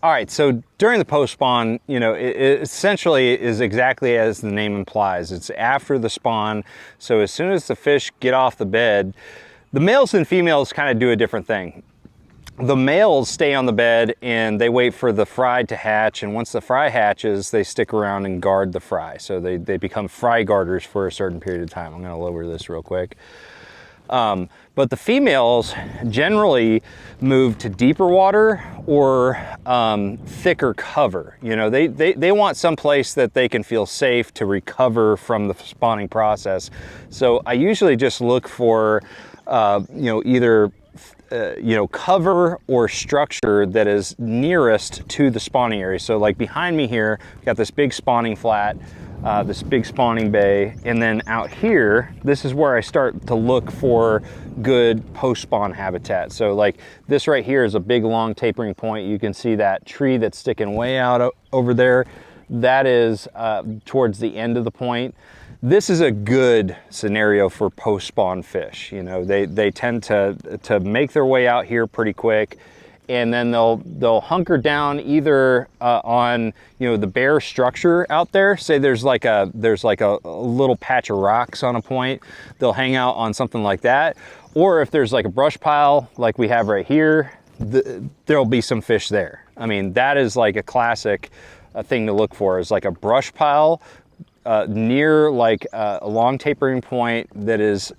All right, so during the post spawn, you know, it essentially is exactly as the name implies. It's after the spawn. So as soon as the fish get off the bed, the males and females kind of do a different thing. The males stay on the bed and they wait for the fry to hatch. And once the fry hatches, they stick around and guard the fry. So they become fry guarders for a certain period of time. I'm gonna lower this real quick. But the females generally move to deeper water or thicker cover. You know, they want some place that they can feel safe to recover from the spawning process. So I usually just look for, you know, either you know, cover or structure that is nearest to the spawning area. So like behind me here, we've got this big spawning flat, this big spawning bay, and then out here, this is where I start to look for good post-spawn habitat. So like this right here is a big long tapering point. You can see that tree that's sticking way out over there. That is towards the end of the point. This is a good scenario for post-spawn fish. You know, they tend to make their way out here pretty quick, and then they'll hunker down either on, you know, the bare structure out there. Say there's like a little patch of rocks on a point, they'll hang out on something like that. Or if there's like a brush pile like we have right here, there'll be some fish there. I mean, that is like a classic thing to look for, is like a brush pile near like a long tapering point that is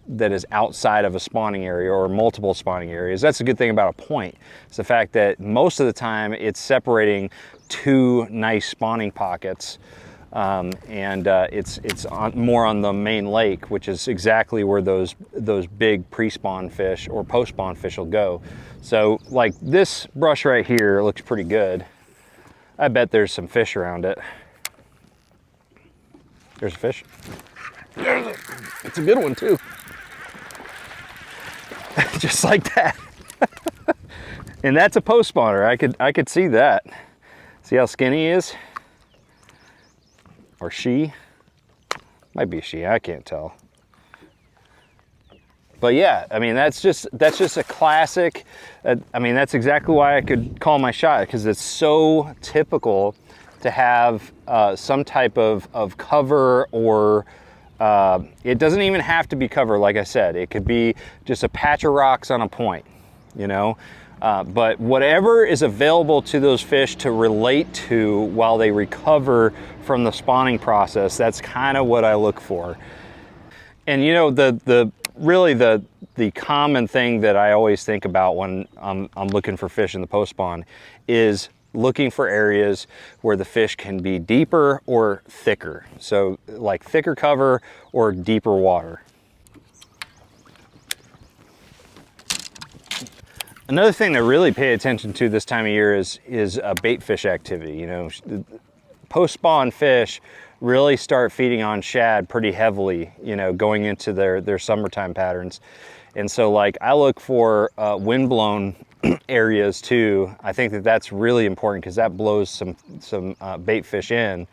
outside of a spawning area or multiple spawning areas. That's a good thing about a point. It's the fact that most of the time it's separating two nice spawning pockets, and it's more on the main lake, which is exactly where those big pre-spawn fish or post-spawn fish will go. So like this brush right here looks pretty good. I bet there's some fish around it. There's a fish. It's a good one too. Just like that. And that's a post spawner. I could see that. See how skinny he is? Or she? Might be she, I can't tell. But yeah, I mean, that's just a classic. I mean, that's exactly why I could call my shot, because it's so typical to have some type of cover, or it doesn't even have to be cover. Like I said, it could be just a patch of rocks on a point, you know, but whatever is available to those fish to relate to while they recover from the spawning process, that's kind of what I look for. And you know, really the common thing that I always think about when I'm looking for fish in the post spawn is looking for areas where the fish can be deeper or thicker. So like thicker cover or deeper water. Another thing to really pay attention to this time of year is bait fish activity. You know, post-spawn fish really start feeding on shad pretty heavily, you know, going into their summertime patterns. And so like I look for windblown areas too. I think that's really important, because that blows some bait fish in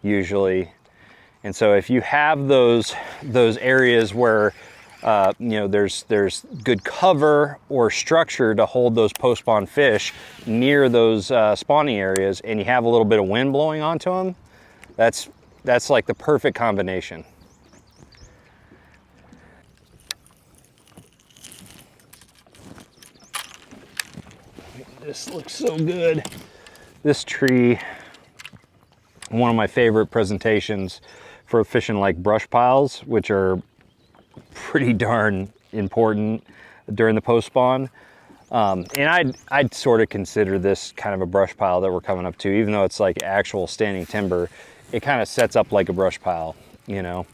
usually. And so if you have those areas where you know, there's good cover or structure to hold those post-spawn fish near those spawning areas, and you have a little bit of wind blowing onto them, that's like the perfect combination. This looks so good. This tree, one of my favorite presentations for fishing like brush piles, which are pretty darn important during the post spawn. And I'd sort of consider this kind of a brush pile that we're coming up to, even though it's like actual standing timber. It kind of sets up like a brush pile, you know.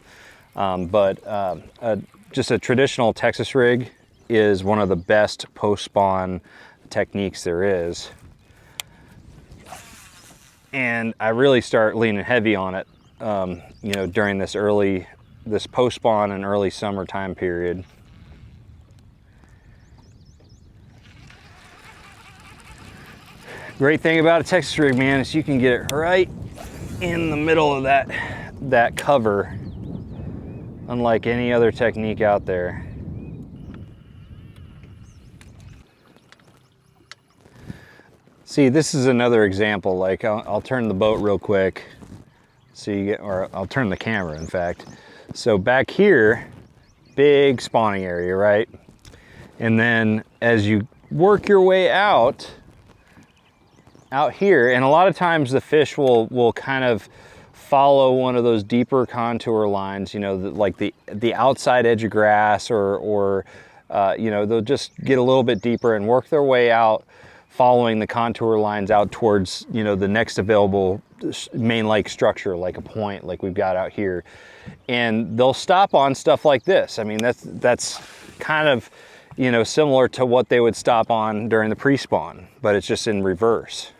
Just a traditional Texas rig is one of the best post spawn techniques there is, and I really start leaning heavy on it, you know, during this post spawn and early summer time period. Great thing about a Texas rig, man, is you can get it right in the middle of that cover, unlike any other technique out there. See, this is another example. Like I'll turn the boat real quick so you get, or I'll turn the camera in fact. So back here, big spawning area, right? And then as you work your way out here, and a lot of times the fish will kind of follow one of those deeper contour lines, you know, like the outside edge of grass, or you know, they'll just get a little bit deeper and work their way out, following the contour lines out towards, you know, the next available main lake structure, like a point like we've got out here. And they'll stop on stuff like this. I mean, that's kind of, you know, similar to what they would stop on during the pre-spawn, but it's just in reverse.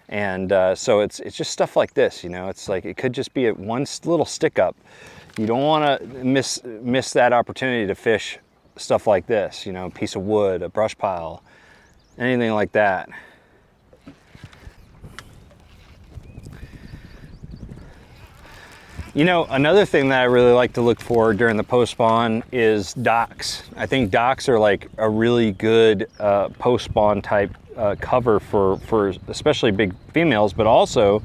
And so it's just stuff like this, you know. It's like, it could just be one little stick up. You don't want to miss that opportunity to fish stuff like this, you know, a piece of wood, a brush pile, anything like that. You know, another thing that I really like to look for during the post-spawn is docks. I think docks are like a really good post-spawn type cover for especially big females, but also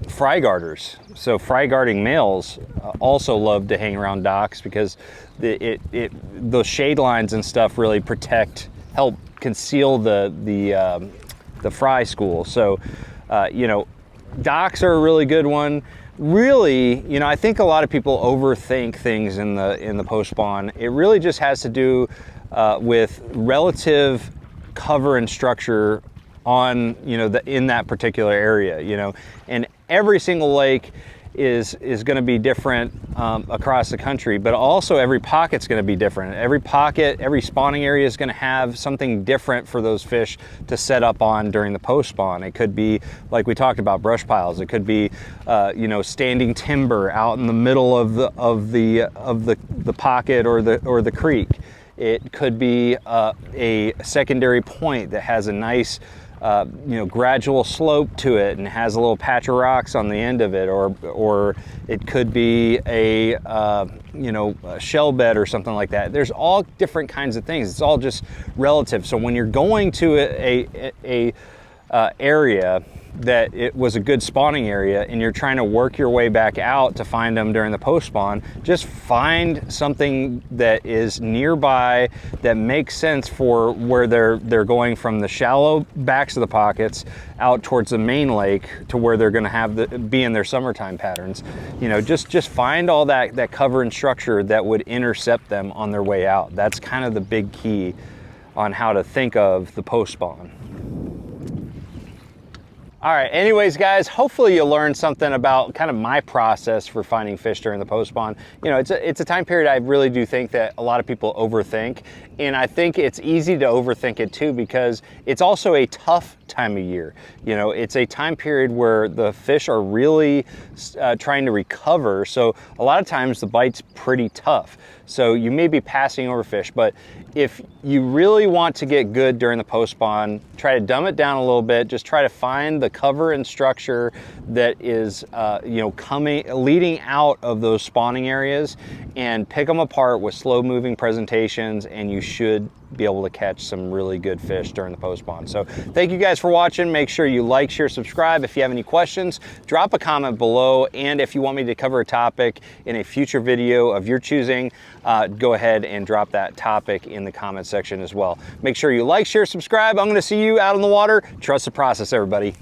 fry guarders. So fry guarding males also love to hang around docks because those shade lines and stuff really help conceal the fry school. So you know, docks are a really good one. Really, you know, I think a lot of people overthink things in the post-spawn. It really just has to do with relative cover and structure on, you know, in that particular area, you know. And every single lake is going to be different across the country, but also every pocket's going to be different. Every pocket, every spawning area is going to have something different for those fish to set up on during the post-spawn. It could be, like we talked about, brush piles. It could be, you know, standing timber out in the middle of the pocket or the creek. It could be a secondary point that has a nice you know, gradual slope to it and has a little patch of rocks on the end of it, or it could be a you know, a shell bed or something like that. There's all different kinds of things. It's all just relative. So when you're going to a area that it was a good spawning area and you're trying to work your way back out to find them during the post-spawn, just find something that is nearby that makes sense for where they're going from the shallow backs of the pockets out towards the main lake to where they're going to be in their summertime patterns. You know, just find all that cover and structure that would intercept them on their way out. That's kind of the big key on how to think of the post-spawn. All right, anyways, guys, hopefully you learned something about kind of my process for finding fish during the post-spawn. You know, it's a time period I really do think that a lot of people overthink, and I think it's easy to overthink it too because it's also a tough time of year. You know, it's a time period where the fish are really trying to recover, so a lot of times the bite's pretty tough. So you may be passing over fish, but if you really want to get good during the post-spawn, try to dumb it down a little bit. Just try to find the cover and structure that is, you know, leading out of those spawning areas, and pick them apart with slow-moving presentations, and you should be able to catch some really good fish during the post-spawn. So thank you guys for watching. Make sure you like, share, subscribe. If you have any questions, drop a comment below. And if you want me to cover a topic in a future video of your choosing, go ahead and drop that topic in the comment section as well. Make sure you like, share, subscribe. I'm going to see you out on the water. Trust the process, everybody.